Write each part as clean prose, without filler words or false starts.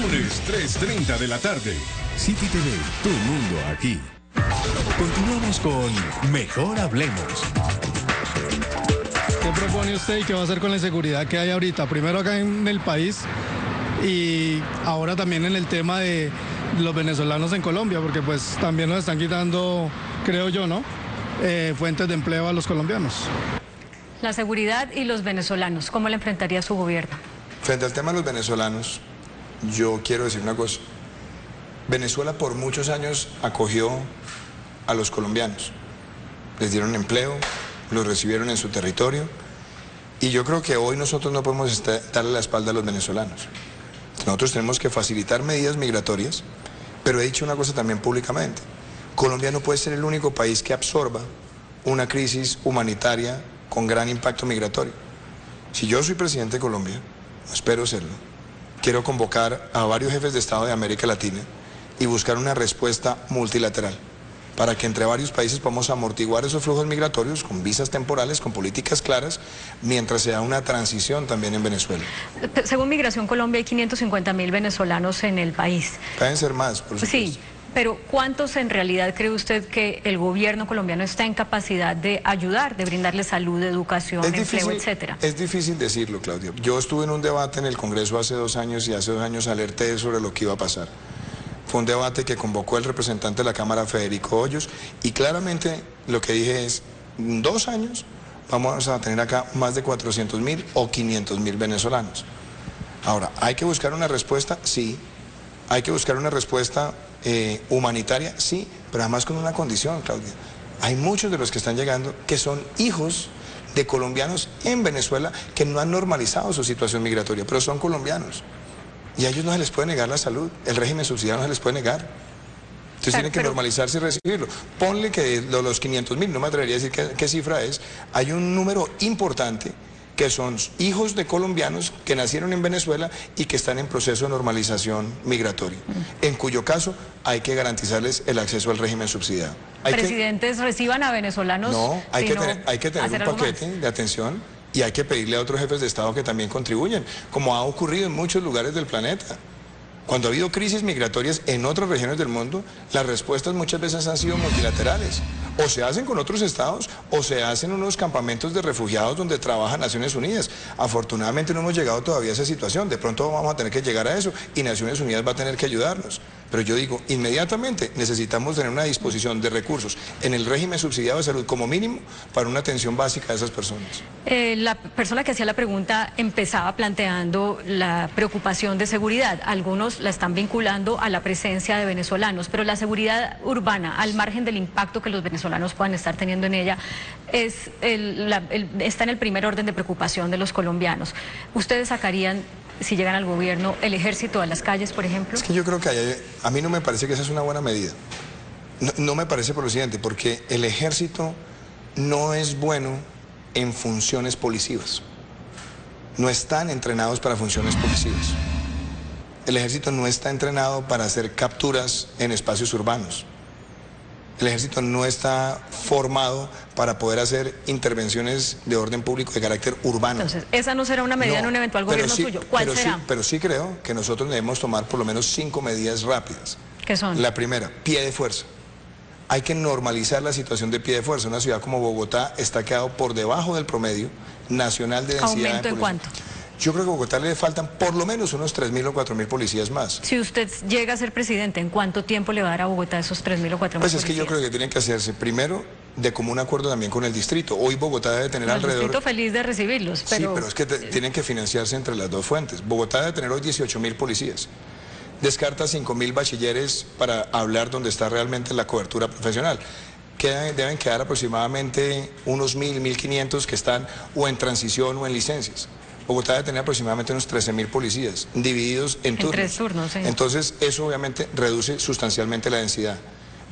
Lunes, 3:30 de la tarde. City TV, tu mundo aquí. Continuamos con Mejor Hablemos. ¿Qué propone usted y qué va a hacer con la inseguridad que hay ahorita? Primero acá en el país y ahora también en el tema de los venezolanos en Colombia, porque pues también nos están quitando, creo yo, ¿no? Fuentes de empleo a los colombianos. La seguridad y los venezolanos, ¿cómo la enfrentaría su gobierno? Frente al tema de los venezolanos, yo quiero decir una cosa. Venezuela por muchos años acogió a los colombianos. Les dieron empleo, los recibieron en su territorio. Y yo creo que hoy nosotros no podemos darle la espalda a los venezolanos. Nosotros tenemos que facilitar medidas migratorias, pero he dicho una cosa también públicamente. Colombia no puede ser el único país que absorba una crisis humanitaria con gran impacto migratorio. Si yo soy presidente de Colombia, espero serlo, quiero convocar a varios jefes de Estado de América Latina y buscar una respuesta multilateral para que entre varios países podamos amortiguar esos flujos migratorios con visas temporales, con políticas claras, mientras se da una transición también en Venezuela. Según Migración Colombia hay 550.000 venezolanos en el país. Pueden ser más, por supuesto. Sí. Pero ¿cuántos en realidad cree usted que el gobierno colombiano está en capacidad de ayudar, de brindarle salud, educación, empleo, etcétera? Es difícil decirlo, Claudia. Yo estuve en un debate en el Congreso hace 2 años y hace 2 años alerté sobre lo que iba a pasar. Fue un debate que convocó el representante de la Cámara, Federico Hoyos, y claramente lo que dije es, en 2 años vamos a tener acá más de 400.000 o 500.000 venezolanos. Ahora, ¿hay que buscar una respuesta? Sí. ¿Hay que buscar una respuesta humanitaria? Sí, pero además con una condición, Claudia. Hay muchos de los que están llegando que son hijos de colombianos en Venezuela que no han normalizado su situación migratoria, pero son colombianos. Y a ellos no se les puede negar la salud, el régimen subsidiado no se les puede negar. Entonces tienen que normalizarse y recibirlo. Ponle que de los 500.000, no me atrevería a decir qué cifra es, hay un número importante que son hijos de colombianos que nacieron en Venezuela y que están en proceso de normalización migratoria, en cuyo caso hay que garantizarles el acceso al régimen subsidiado. ¿Presidentes reciban a venezolanos? No, hay que tener un paquete de atención y hay que pedirle a otros jefes de Estado que también contribuyen, como ha ocurrido en muchos lugares del planeta. Cuando ha habido crisis migratorias en otras regiones del mundo, las respuestas muchas veces han sido multilaterales. O se hacen con otros estados o se hacen unos campamentos de refugiados donde trabaja Naciones Unidas. Afortunadamente no hemos llegado todavía a esa situación. De pronto vamos a tener que llegar a eso y Naciones Unidas va a tener que ayudarnos. Pero yo digo, inmediatamente necesitamos tener una disposición de recursos en el régimen subsidiado de salud como mínimo para una atención básica a esas personas. La persona que hacía la pregunta empezaba planteando la preocupación de seguridad. Algunos la están vinculando a la presencia de venezolanos, pero la seguridad urbana, al margen del impacto que los venezolanos puedan estar teniendo en ella, está en el primer orden de preocupación de los colombianos. ¿Ustedes sacarían, si llegan al gobierno, el ejército a las calles, por ejemplo? Es que yo creo que a mí no me parece que esa es una buena medida. No me parece por lo siguiente, porque el ejército no es bueno en funciones policivas. No están entrenados para funciones policivas. El ejército no está entrenado para hacer capturas en espacios urbanos. El ejército no está formado para poder hacer intervenciones de orden público de carácter urbano. Entonces, esa no será una medida en un eventual gobierno suyo. ¿Cuál será? Pero sí creo que nosotros debemos tomar por lo menos 5 medidas rápidas. ¿Qué son? La primera, pie de fuerza. Hay que normalizar la situación de pie de fuerza. Una ciudad como Bogotá está quedado por debajo del promedio nacional de densidad. ¿Aumento en cuánto? Yo creo que a Bogotá le faltan por lo menos unos 3.000 o 4.000 policías más. Si usted llega a ser presidente, ¿en cuánto tiempo le va a dar a Bogotá esos 3.000 o 4.000 policías? Pues es que yo creo que tienen que hacerse primero de común acuerdo también con el distrito. Hoy Bogotá debe tener alrededor... El distrito feliz de recibirlos, pero... Sí, pero es que tienen que financiarse entre las dos fuentes. Bogotá debe tener hoy 18.000 policías. Descarta 5.000 bachilleres para hablar donde está realmente la cobertura profesional. Deben quedar aproximadamente unos 1.000, 1.500 que están o en transición o en licencias. Bogotá debe tener aproximadamente unos 13.000 policías, divididos en turnos. 3 turnos, sí. Entonces, eso obviamente reduce sustancialmente la densidad.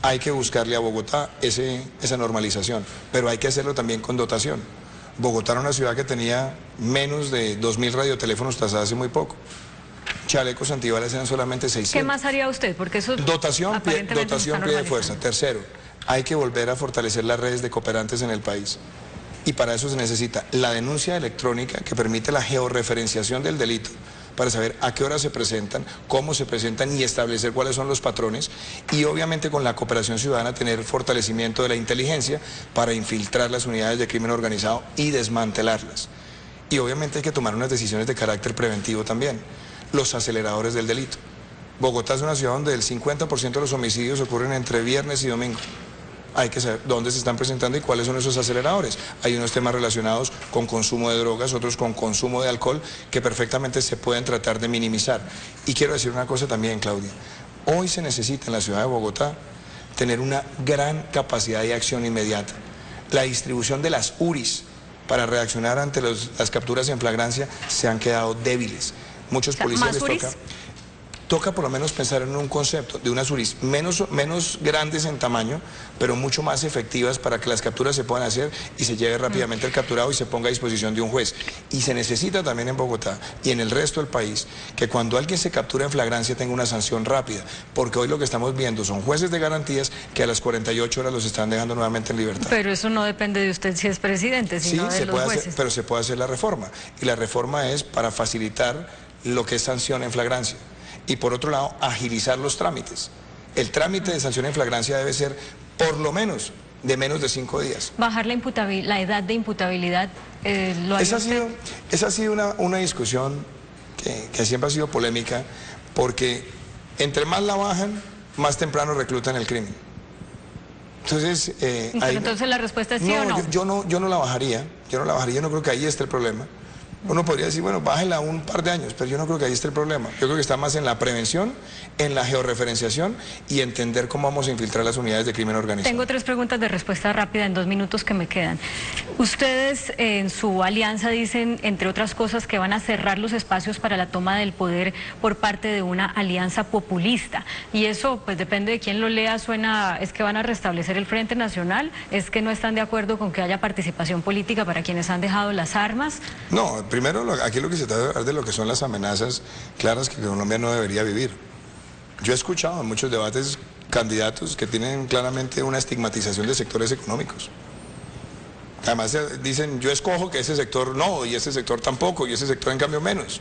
Hay que buscarle a Bogotá esa normalización, pero hay que hacerlo también con dotación. Bogotá era una ciudad que tenía menos de 2.000 radioteléfonos hasta hace muy poco. Chalecos antibalas eran solamente 600. ¿Qué más haría usted? Porque eso dotación, pie de fuerza. Tercero, hay que volver a fortalecer las redes de cooperantes en el país. Y para eso se necesita la denuncia electrónica que permite la georreferenciación del delito para saber a qué hora se presentan, cómo se presentan y establecer cuáles son los patrones, y obviamente con la cooperación ciudadana tener fortalecimiento de la inteligencia para infiltrar las unidades de crimen organizado y desmantelarlas. Y obviamente hay que tomar unas decisiones de carácter preventivo también, los aceleradores del delito. Bogotá es una ciudad donde el 50% de los homicidios ocurren entre viernes y domingo. Hay que saber dónde se están presentando y cuáles son esos aceleradores. Hay unos temas relacionados con consumo de drogas, otros con consumo de alcohol, que perfectamente se pueden tratar de minimizar. Y quiero decir una cosa también, Claudia. Hoy se necesita en la ciudad de Bogotá tener una gran capacidad de acción inmediata. La distribución de las URIs para reaccionar ante las capturas en flagrancia se han quedado débiles. Muchos policías les toca por lo menos pensar en un concepto de unas URIs menos grandes en tamaño, pero mucho más efectivas para que las capturas se puedan hacer y se lleve rápidamente el capturado y se ponga a disposición de un juez. Y se necesita también en Bogotá y en el resto del país que cuando alguien se captura en flagrancia tenga una sanción rápida, porque hoy lo que estamos viendo son jueces de garantías que a las 48 horas los están dejando nuevamente en libertad. Pero eso no depende de usted si es presidente, sino de los jueces. Pero se puede hacer la reforma, y la reforma es para facilitar lo que es sanción en flagrancia. Y por otro lado, agilizar los trámites. El trámite de sanción en flagrancia debe ser por lo menos de menos de 5 días. Bajar la edad de imputabilidad, ¿lo haría usted? Esa ha sido una discusión que siempre ha sido polémica, porque entre más la bajan, más temprano reclutan el crimen. Entonces, entonces la respuesta es sí o no. Yo no la bajaría, yo no creo que ahí esté el problema. Uno podría decir, bueno, bájela un par de años, pero yo no creo que ahí esté el problema. Yo creo que está más en la prevención, en la georreferenciación y entender cómo vamos a infiltrar las unidades de crimen organizado. Tengo 3 preguntas de respuesta rápida en 2 minutos que me quedan. Ustedes en su alianza dicen, entre otras cosas, que van a cerrar los espacios para la toma del poder por parte de una alianza populista. Y eso, pues depende de quién lo lea, suena, es que van a restablecer el Frente Nacional, es que no están de acuerdo con que haya participación política para quienes han dejado las armas. No, primero, aquí lo que se trata de hablar de lo que son las amenazas claras que Colombia no debería vivir. Yo he escuchado en muchos debates candidatos que tienen claramente una estigmatización de sectores económicos. Además dicen, yo escojo que ese sector no, y ese sector tampoco, y ese sector en cambio menos.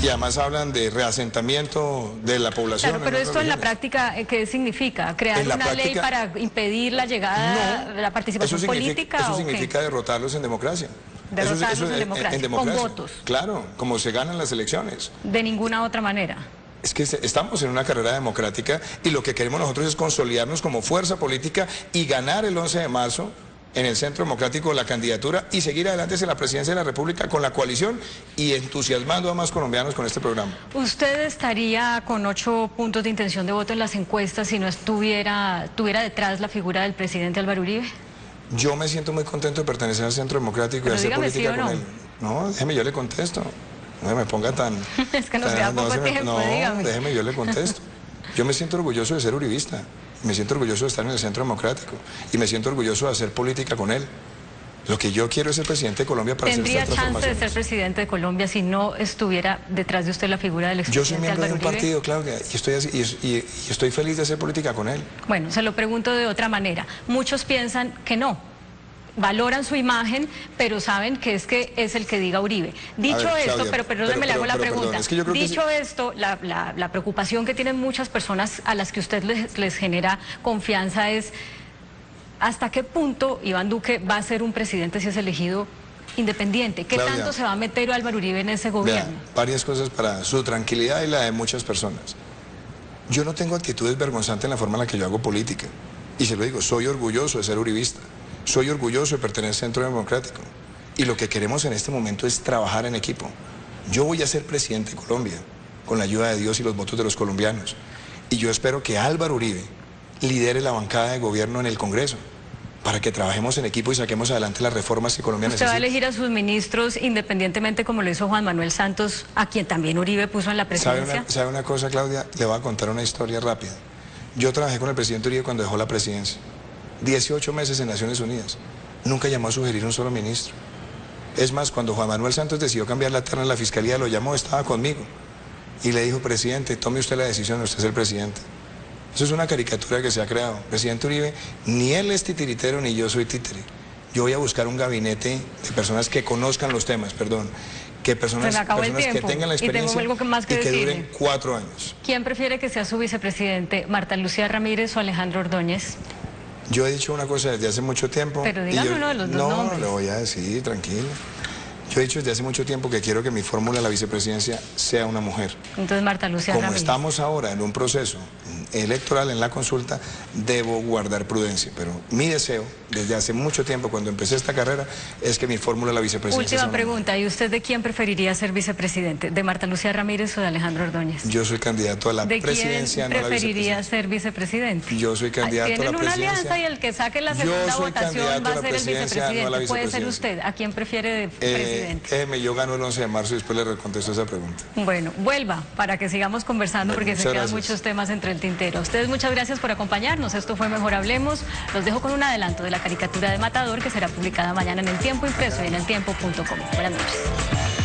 Y además hablan de reasentamiento de la población. Claro, pero esto en la práctica, ¿qué significa? ¿Crear una ley para impedir la llegada de la participación política? Eso significa derrotarlos en democracia. Derrotarlos en democracia, con votos. Claro, como se ganan las elecciones. De ninguna otra manera. Es que estamos en una carrera democrática y lo que queremos nosotros es consolidarnos como fuerza política y ganar el 11 de marzo en el Centro Democrático la candidatura y seguir adelante hacia la presidencia de la República con la coalición y entusiasmando a más colombianos con este programa. ¿Usted estaría con 8 puntos de intención de voto en las encuestas si no tuviera detrás la figura del presidente Álvaro Uribe? Yo me siento muy contento de pertenecer al Centro Democrático y hacer política con él. No, déjeme, yo le contesto. No me ponga tan... Es que nos queda poco tiempo, dígame. Déjeme, yo le contesto. Yo me siento orgulloso de ser uribista, me siento orgulloso de estar en el Centro Democrático y me siento orgulloso de hacer política con él. Lo que yo quiero es ser presidente de Colombia para hacer estas transformaciones. ¿Tendría chance de ser presidente de Colombia si no estuviera detrás de usted la figura del expresidente Álvaro Uribe? Yo soy miembro de un partido, Claudia, y estoy feliz de hacer política con él. Bueno, se lo pregunto de otra manera. Muchos piensan que no. Valoran su imagen, pero saben que es el que diga Uribe. Dicho esto, Claudia, pero perdóneme, le hago la pregunta. Perdón, es que yo creo dicho esto, la preocupación que tienen muchas personas a las que usted les genera confianza es ¿hasta qué punto Iván Duque va a ser un presidente si es elegido independiente? ¿Qué Claudia, tanto se va a meter Álvaro Uribe en ese gobierno? Vea, varias cosas para su tranquilidad y la de muchas personas. Yo no tengo actitudes vergonzantes en la forma en la que yo hago política. Y se lo digo, soy orgulloso de ser uribista. Soy orgulloso de pertenecer al Centro Democrático y lo que queremos en este momento es trabajar en equipo. Yo voy a ser presidente de Colombia con la ayuda de Dios y los votos de los colombianos y yo espero que Álvaro Uribe lidere la bancada de gobierno en el Congreso para que trabajemos en equipo y saquemos adelante las reformas que Colombia necesita. ¿Usted va a elegir a sus ministros independientemente como lo hizo Juan Manuel Santos, a quien también Uribe puso en la presidencia? ¿Sabe una cosa, Claudia? Le voy a contar una historia rápida. Yo trabajé con el presidente Uribe cuando dejó la presidencia. 18 meses en Naciones Unidas. Nunca llamó a sugerir un solo ministro. Es más, cuando Juan Manuel Santos decidió cambiar la terna en la Fiscalía, lo llamó, estaba conmigo. Y le dijo, presidente, tome usted la decisión, usted es el presidente. Eso es una caricatura que se ha creado. Presidente Uribe, ni él es titiritero, ni yo soy títere. Yo voy a buscar un gabinete de personas que conozcan los temas, que personas que tengan la experiencia y que duren 4 años. ¿Quién prefiere que sea su vicepresidente, Marta Lucía Ramírez o Alejandro Ordóñez? Yo he dicho una cosa desde hace mucho tiempo. Pero dígame uno de los dos nombres. No, lo voy a decir, tranquilo. Yo he dicho desde hace mucho tiempo que quiero que mi fórmula de la vicepresidencia sea una mujer. Entonces, Marta Lucía Ramírez. Como estamos ahora en un proceso electoral, en la consulta, debo guardar prudencia. Pero mi deseo, desde hace mucho tiempo, cuando empecé esta carrera, es que mi fórmula de la vicepresidencia sea Última pregunta, ¿y usted de quién preferiría ser vicepresidente? ¿De Marta Lucía Ramírez o de Alejandro Ordóñez? Yo soy candidato a la presidencia, no a la vicepresidencia. ¿De quién preferiría ser vicepresidente? Yo soy candidato a la presidencia. Tienen una alianza y el que saque la segunda votación va a ser el vicepresidente. No, puede ser usted. ¿A quién prefiere de presidente? Yo gano el 11 de marzo y después le contesto esa pregunta. Bueno, vuelva para que sigamos conversando porque se quedan muchos temas entre el tintero. A ustedes muchas gracias por acompañarnos. Esto fue Mejor Hablemos. Los dejo con un adelanto de la caricatura de Matador que será publicada mañana en El Tiempo Impreso y en eltiempo.com. Buenas noches.